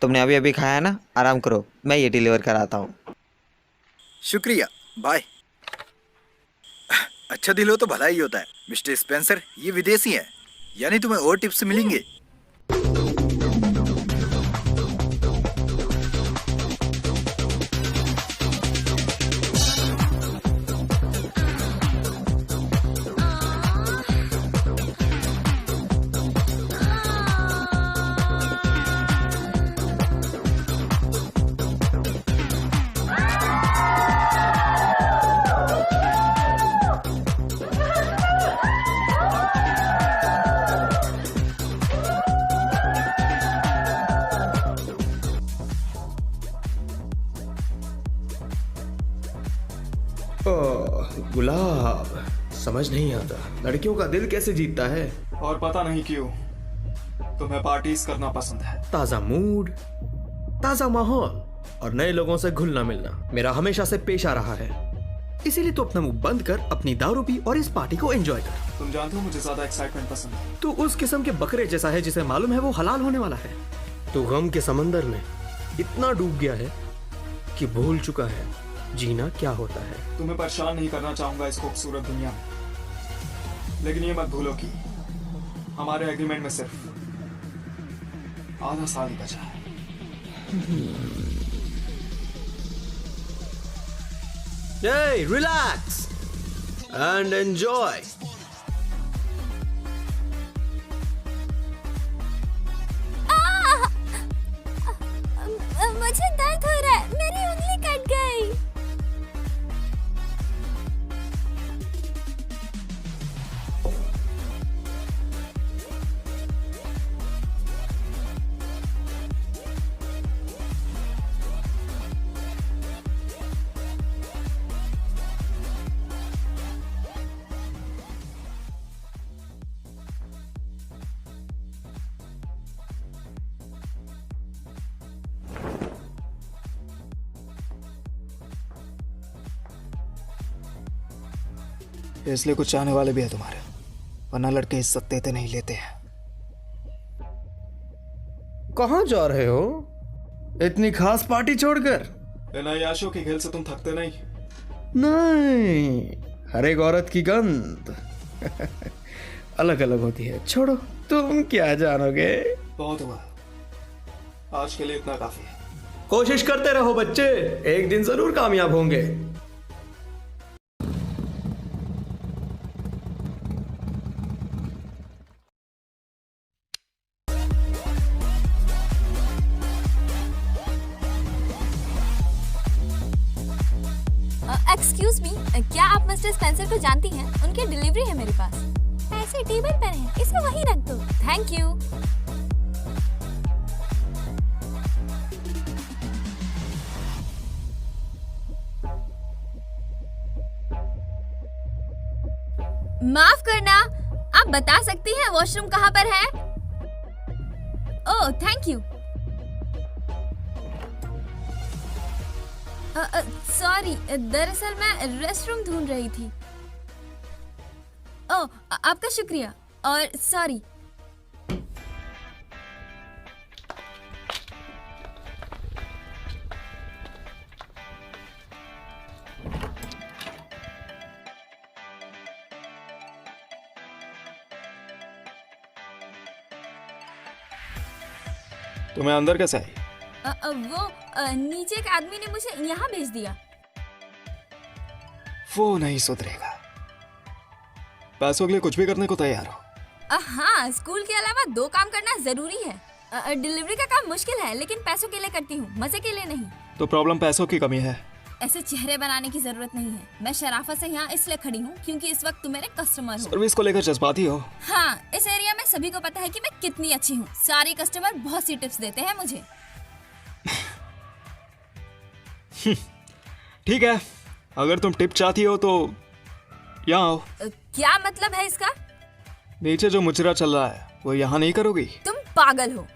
तुमने अभी अभी खाया ना, आराम करो, मैं ये डिलीवर कराता हूँ। शुक्रिया, बाय। अच्छा दिल हो तो भला ही होता है। मिस्टर स्पेंसर, ये विदेशी है, यानी तुम्हें और टिप्स मिलेंगे। गुलाब, समझ नहीं आता लड़कियों का दिल कैसे जीतता है। और पता नहीं क्यों तुम्हें पार्टीज करना पसंद है। ताजा मूड, ताजा माहौल और नए लोगों से घुलना मिलना मेरा हमेशा से पेशा रहा है। इसीलिए तो अपना मुंह बंद कर अपनी दारू पी और इस पार्टी को एंजॉय कर। तुम जानते हो मुझे ज्यादा एक्साइटमेंट पसंद है। तू उस किस्म के बकरे जैसा है जिसे मालूम है वो हलाल होने वाला है। तू गम के समंदर में इतना डूब गया है कि भूल चुका है जीना क्या होता है। तुम्हें परेशान नहीं करना चाहूंगा इस खूबसूरत दुनिया में, लेकिन ये मत भूलो कि हमारे एग्रीमेंट में सिर्फ आधा साल ही बचा है। Hey, relax and enjoy. मुझे दर्द हो रहा है, मेरी उंगली कट गई। इसलिए कुछ चाहने वाले भी है तुम्हारे, वरना लड़के इज्जत देते नहीं लेते हैं। कहाँ जा रहे हो इतनी खास पार्टी छोड़कर? इन अय्याशों की खेल से तुम थकते नहीं। नहीं, हर एक औरत की गंध अलग अलग होती है। छोड़ो, तुम क्या जानोगे। बहुत हुआ, आज के लिए इतना काफी है। कोशिश करते रहो बच्चे, एक दिन जरूर कामयाब होंगे। एक्सक्यूज मी, क्या आप मिस्टर स्पेंसर को जानती हैं? उनकी डिलीवरी है मेरे पास। पैसे टेबल पर हैं, इसे वहीं रख दो। Thank you. माफ करना, आप बता सकती हैं वॉशरूम कहाँ पर है? ओह, थैंक यू। सॉरी, दरअसल मैं रेस्टरूम ढूंढ रही थी। ओह, आपका शुक्रिया और सॉरी। तुम्हें अंदर कैसे आई? वो नीचे एक आदमी ने मुझे यहाँ भेज दिया। वो नहीं सुधरेगा। पैसों के लिए कुछ भी करने को तैयार हो। हाँ, स्कूल के अलावा 2 काम करना जरूरी है। डिलीवरी का काम मुश्किल है, लेकिन पैसों के लिए करती हूँ, मजे के लिए नहीं। तो प्रॉब्लम पैसों की कमी है। ऐसे चेहरे बनाने की जरूरत नहीं है। मैं शराफत से यहाँ इसलिए खड़ी हूँ क्योंकि इस वक्त तुम मेरे कस्टमर हो। सर्विस को लेकर जज्बाती हो। हाँ, इस एरिया में सभी को पता है कि मैं कितनी अच्छी हूँ। सारे कस्टमर बहुत सी टिप्स देते हैं मुझे। ठीक है, अगर तुम टिप चाहती हो तो यहाँ आओ। क्या मतलब है इसका? नीचे जो मुजरा चल रहा है वो यहाँ नहीं करोगी? तुम पागल हो।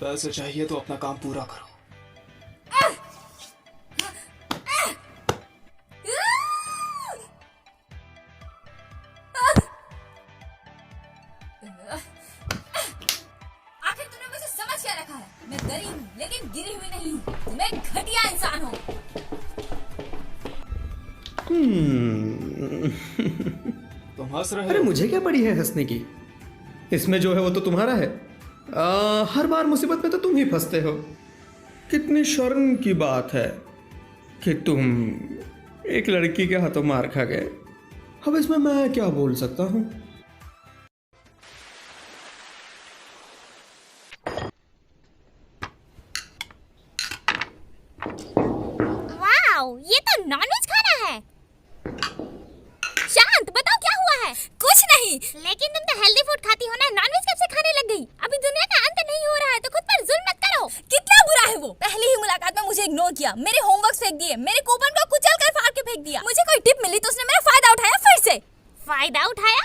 पैसे चाहिए तो अपना काम पूरा करो। आखिर मरी हूँ लेकिन गिरी हुई नहीं हूँ। मैं घटिया इंसान हूँ। तुम हंस रहे अरे हो। मुझे क्या पड़ी है हंसने की? इसमें जो है वो तो तुम्हारा है। हर बार मुसीबत में तो तुम ही फंसते हो। कितनी शर्म की बात है कि तुम एक लड़की के हाथों मार खा गए। अब इसमें मैं क्या बोल सकता हूँ? वाओ, ये तो नॉनवेज खाना है। शांत, बताओ क्या हुआ है? कुछ नहीं। लेकिन तुम तो हेल्दी फूड खाती हो ना, नॉनवेज कब से खाने लग गई? अभी दुनिया का अंत नहीं हो रहा है तो खुद पर जुल्म मत करो। कितना बुरा है वो। पहली ही मुलाकात में मुझे इग्नोर किया, मेरे होमवर्क फेंक दिए, मेरे कूपन को कुचल कर फाड़ के फेंक दिया। मुझे कोई टिप मिली तो उसने मेरा फायदा उठाया फिर से। फायदा उठाया?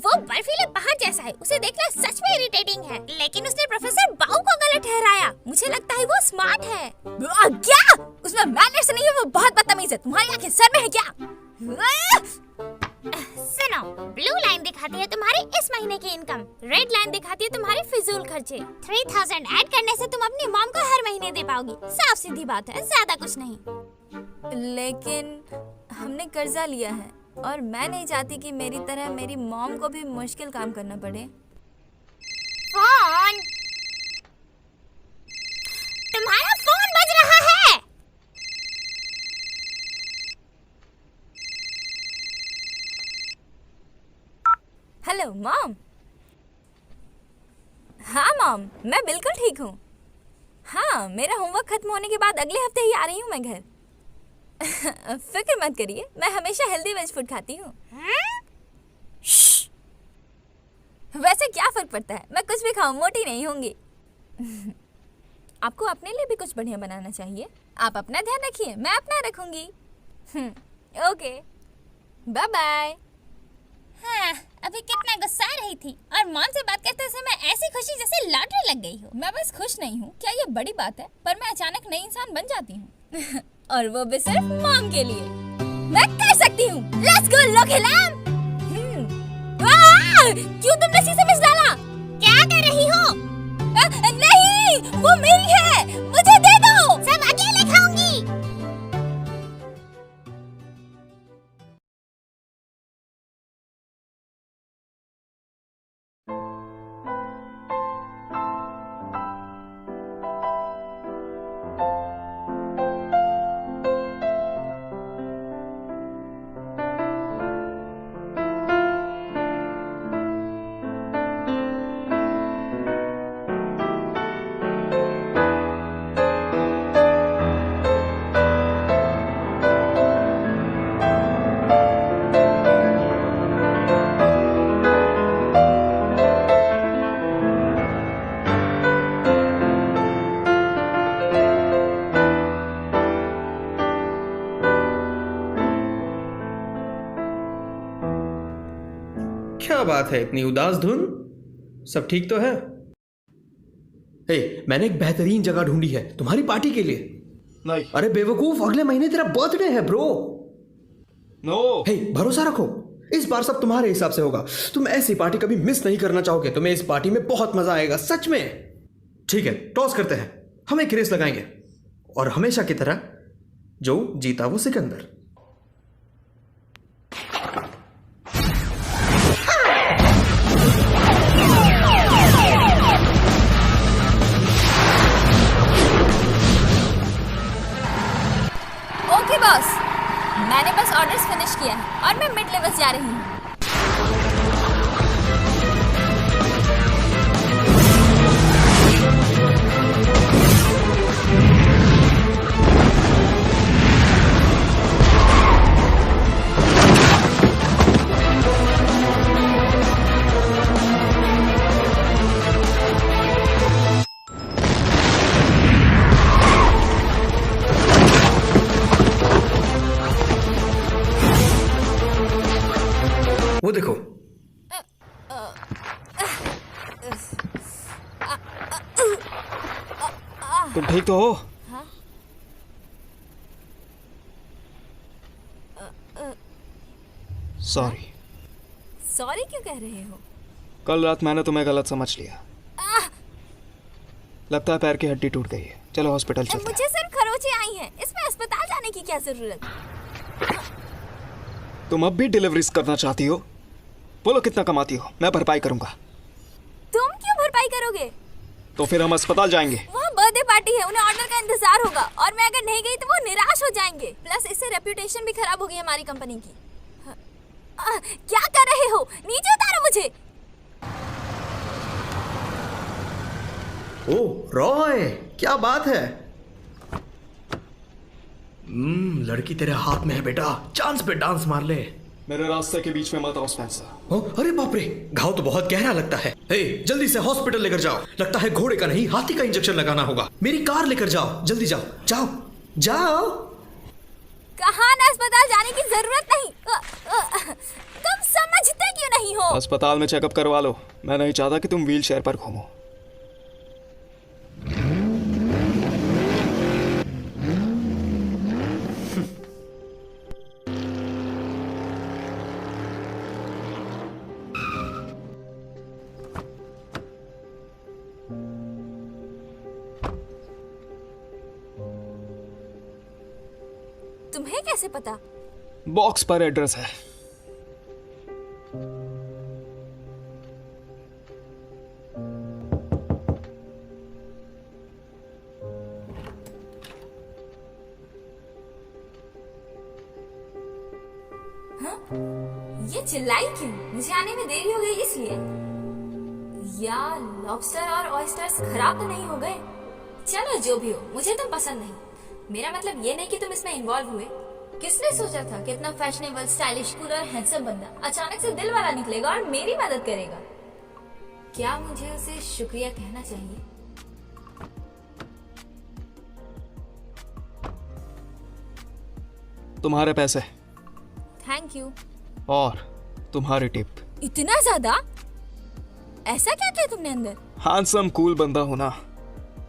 वो बर्फीले पहाड़ जैसा है, उसे देखना सच में इरिटेटिंग है। लेकिन उसने प्रोफेसर बाउ को गलत ठहराया। मुझे लगता है वो स्मार्ट है। क्या? उसमें मैनर्स नहीं है, वो बहुत बदतमीज है। तुम्हारी आंखें सर में है क्या? सुनो, ब्लू लाइन दिखाती है तुम्हारी इस महीने की इनकम, रेड लाइन दिखाती है तुम्हारे फिजूल खर्चे। 3000 ऐड करने से तुम अपनी मॉम को हर महीने दे पाओगी। साफ सीधी बात है, ज्यादा कुछ नहीं। लेकिन हमने कर्जा लिया है और मैं नहीं चाहती कि मेरी तरह मेरी मॉम को भी मुश्किल काम करना पड़े। फोन, तुम्हारा फोन बज रहा है। Hello mom. हाँ मॉम, मैं बिल्कुल ठीक हूँ। हाँ, मेरा होमवर्क खत्म होने के बाद अगले हफ्ते ही आ रही हूँ मैं घर। फिक्र मत करिए, मैं हमेशा हेल्दी वेज फूड खाती हूँ। वैसे क्या फर्क पड़ता है, मैं कुछ भी खाऊं मोटी नहीं होंगी। आपको अपने लिए भी कुछ बढ़िया बनाना चाहिए। आप अपना ध्यान रखिए, मैं अपना रखूंगी। Okay, bye bye. हाँ, अभी कितना गुस्सा रही थी और मॉम से बात करते समय ऐसी खुशी जैसे लॉटरी लग गई हो। मैं बस खुश नहीं हूँ, क्या ये बड़ी बात है? पर मैं अचानक नई इंसान बन जाती हूँ। और वो भी सिर्फ मॉम के लिए। मैं कर सकती हूँ। लेट्स गो लोकी लैम। क्यों तुमने शीशे में डाला? क्या कर रही हो? नहीं, वो मेरी है, मुझे दे दो। सब अकेले खाऊंगी। क्या बात है, इतनी उदास धुन? सब ठीक तो है? मैंने एक बेहतरीन जगह ढूंढी है तुम्हारी पार्टी के लिए। नहीं। अरे बेवकूफ, अगले महीने तेरा बर्थडे है ब्रो। नो। भरोसा रखो, इस बार सब तुम्हारे हिसाब से होगा। तुम ऐसी पार्टी कभी मिस नहीं करना चाहोगे। तुम्हें इस पार्टी में बहुत मजा आएगा, सच में। ठीक है, टॉस करते हैं, हम एक रेस लगाएंगे और हमेशा की तरह जो जीता वो सिकंदर। ओके बॉस, मैंने बस ऑर्डर्स फिनिश किया है और मैं मिड लेवल जा रही हूँ। वो देखो, तुम ठीक तो हो? सॉरी। सॉरी क्यों कह रहे हो? कल रात मैंने तुम्हें गलत समझ लिया। लगता है पैर की हड्डी टूट गई है। चलो हॉस्पिटल चलते हैं। मुझे सिर्फ खरोंचे आई हैं, इसमें अस्पताल जाने की क्या जरूरत? तुम अब भी डिलीवरीज करना चाहती हो? बोलो कितना कमाती हो, मैं भरपाई करूंगा। तुम क्यों भरपाई करोगे? तो फिर हम अस्पताल जाएंगे। वहाँ बर्थडे पार्टी है, उन्हें ऑर्डर का इंतजार होगा और मैं अगर नहीं गई तो वो निराश हो जाएंगे। प्लस इससे रेप्यूटेशन भी खराब होगी हमारी कंपनी की। क्या कर रहे हो? नीचे उतारो मुझे। ओ रॉय, क्या बात है। लड़की तेरे हाथ में है बेटा, चांस पे डांस मार ले। मेरे रास्ते के बीच में मत आओ स्पेंसर। ओ, अरे बाप रे, घाव तो बहुत गहरा लगता है। हे, जल्दी से हॉस्पिटल लेकर जाओ। लगता है घोड़े का नहीं हाथी का इंजेक्शन लगाना होगा। मेरी कार लेकर जाओ, जल्दी जाओ जाओ जाओ। कहाँ ना अस्पताल जाने की जरूरत नहीं। तुम समझते क्यों नहीं हो? अस्पताल में चेकअप करवा लो। मैं नहीं चाहता कि तुम व्हील चेयर पर घूमो। तुम्हें कैसे पता? बॉक्स पर एड्रेस है। ये चिल्लाई क्यों? मुझे आने में देरी हो गई इसलिए? या लॉबस्टर और ऑयस्टर्स खराब तो नहीं हो गए? चलो जो भी हो, मुझे तुम पसंद नहीं। मेरा मतलब ये नहीं कि तुम इसमें इन्वॉल्व हुए। किसने सोचा था कि इतना फैशनेबल, स्टाइलिश, कूल और हैंडसम बंदा अचानक से दिल वाला निकलेगा और मेरी मदद करेगा? क्या मुझे उसे शुक्रिया कहना चाहिए? तुम्हारे पैसे थैंक यू। और तुम्हारी टिप। इतना ज्यादा? ऐसा क्या किया तुमने अंदर? हैंडसम कूल बंदा होना,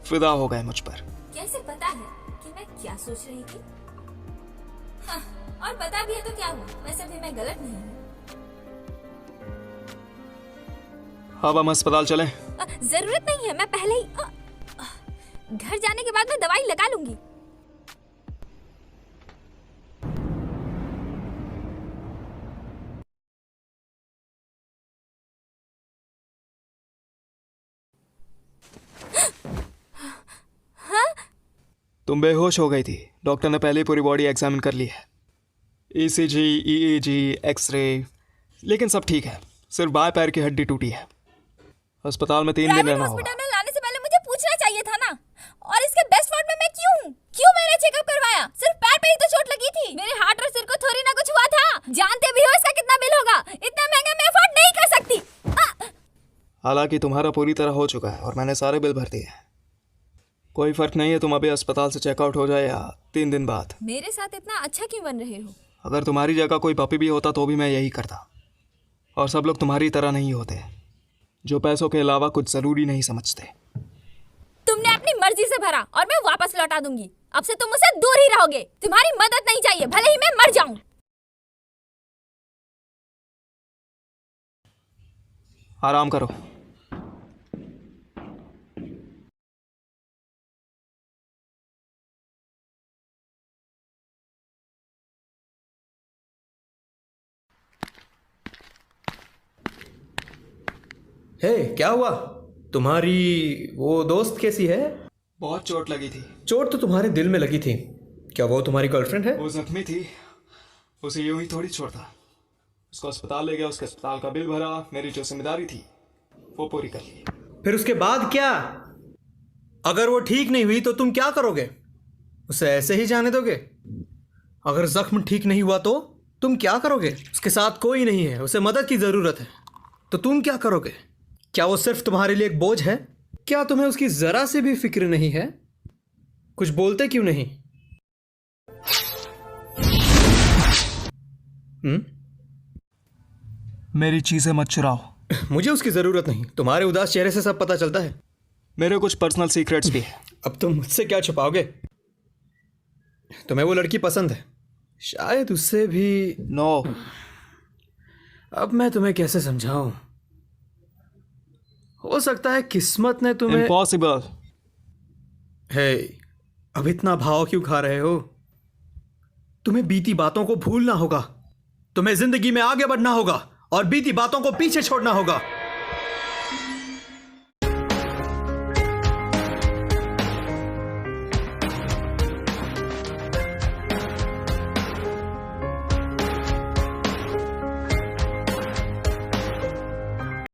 फिदा हो गए मुझ पर। कैसे पता है कि मैं क्या सोच रही थी? हाँ, और पता भी है तो क्या हुआ? वैसे भी मैं गलत नहीं हूँ। अब हम अस्पताल चलें? जरूरत नहीं है, मैं पहले ही घर जाने के बाद मैं दवाई लगा लूंगी। तुम बेहोश हो गई थी। डॉक्टर ने पहले पूरी बॉडी एग्जामिन कर ली है, ECG, EEG, एक्सरे, लेकिन सब ठीक है। सिर्फ बाएं पैर की हड्डी टूटी है। अस्पताल में 3 दिन रहना होगा। हॉस्पिटल में लाने से पहले मुझे पूछना चाहिए था ना। और इसके बेस्ट वार्ड में मैं क्यों हूँ? क्यों मैंने चेकअप करवाया? सिर्फ पैर पे ही तो चोट लगी थी। मेरे हार्ट और सिर को थोड़ी ना कुछ हुआ था। जानते भी हो इसका कितना बिल होगा? इतना महंगा मैं अफोर्ड नहीं कर सकती। हालांकि तुम्हारा पूरी तरह हो चुका है और मैंने सारे बिल भर दिए। कोई फर्क नहीं है तुम अभी अस्पताल से चेकआउट हो जाए या 3 दिन बाद। मेरे साथ इतना अच्छा क्यों बन रहे हो? अगर तुम्हारी जगह कोई पपी भी होता तो भी मैं यही करता। और सब लोग तुम्हारी तरह नहीं होते, जो पैसों के अलावा कुछ जरूरी नहीं समझते। तुमने अपनी मर्जी से भरा और मैं वापस लौटा दूंगी। अब से तुम मुझसे दूर ही रहोगे। तुम्हारी मदद नहीं चाहिए, भले ही मैं मर जाऊं। आराम करो। हे, क्या हुआ? तुम्हारी वो दोस्त कैसी है? बहुत चोट लगी थी। चोट तो तुम्हारे दिल में लगी थी। क्या वो तुम्हारी गर्लफ्रेंड है? वो जख्मी थी, उसे यूं ही थोड़ी छोड़ता। उसको अस्पताल ले गया, उसके अस्पताल का बिल भरा, मेरी जो जिम्मेदारी थी वो पूरी कर ली। फिर उसके बाद क्या? अगर वो ठीक नहीं हुई तो तुम क्या करोगे? उसे ऐसे ही जाने दोगे? अगर जख्म ठीक नहीं हुआ तो तुम क्या करोगे? उसके साथ कोई नहीं है, उसे मदद की जरूरत है, तो तुम क्या करोगे? क्या वो सिर्फ तुम्हारे लिए एक बोझ है? क्या तुम्हें उसकी जरा से भी फिक्र नहीं है? कुछ बोलते क्यों नहीं? मेरी चीजें मत चुराओ। मुझे उसकी जरूरत नहीं, तुम्हारे उदास चेहरे से सब पता चलता है। मेरे कुछ पर्सनल सीक्रेट्स भी हैं। अब तुम मुझसे क्या छुपाओगे? तुम्हें वो लड़की पसंद है, शायद उससे भी। नो। अब मैं तुम्हें कैसे समझाऊं? हो सकता है किस्मत ने तुम्हें। इम्पॉसिबल। हे, अब इतना भाव क्यों खा रहे हो? तुम्हें बीती बातों को भूलना होगा। तुम्हें जिंदगी में आगे बढ़ना होगा और बीती बातों को पीछे छोड़ना होगा।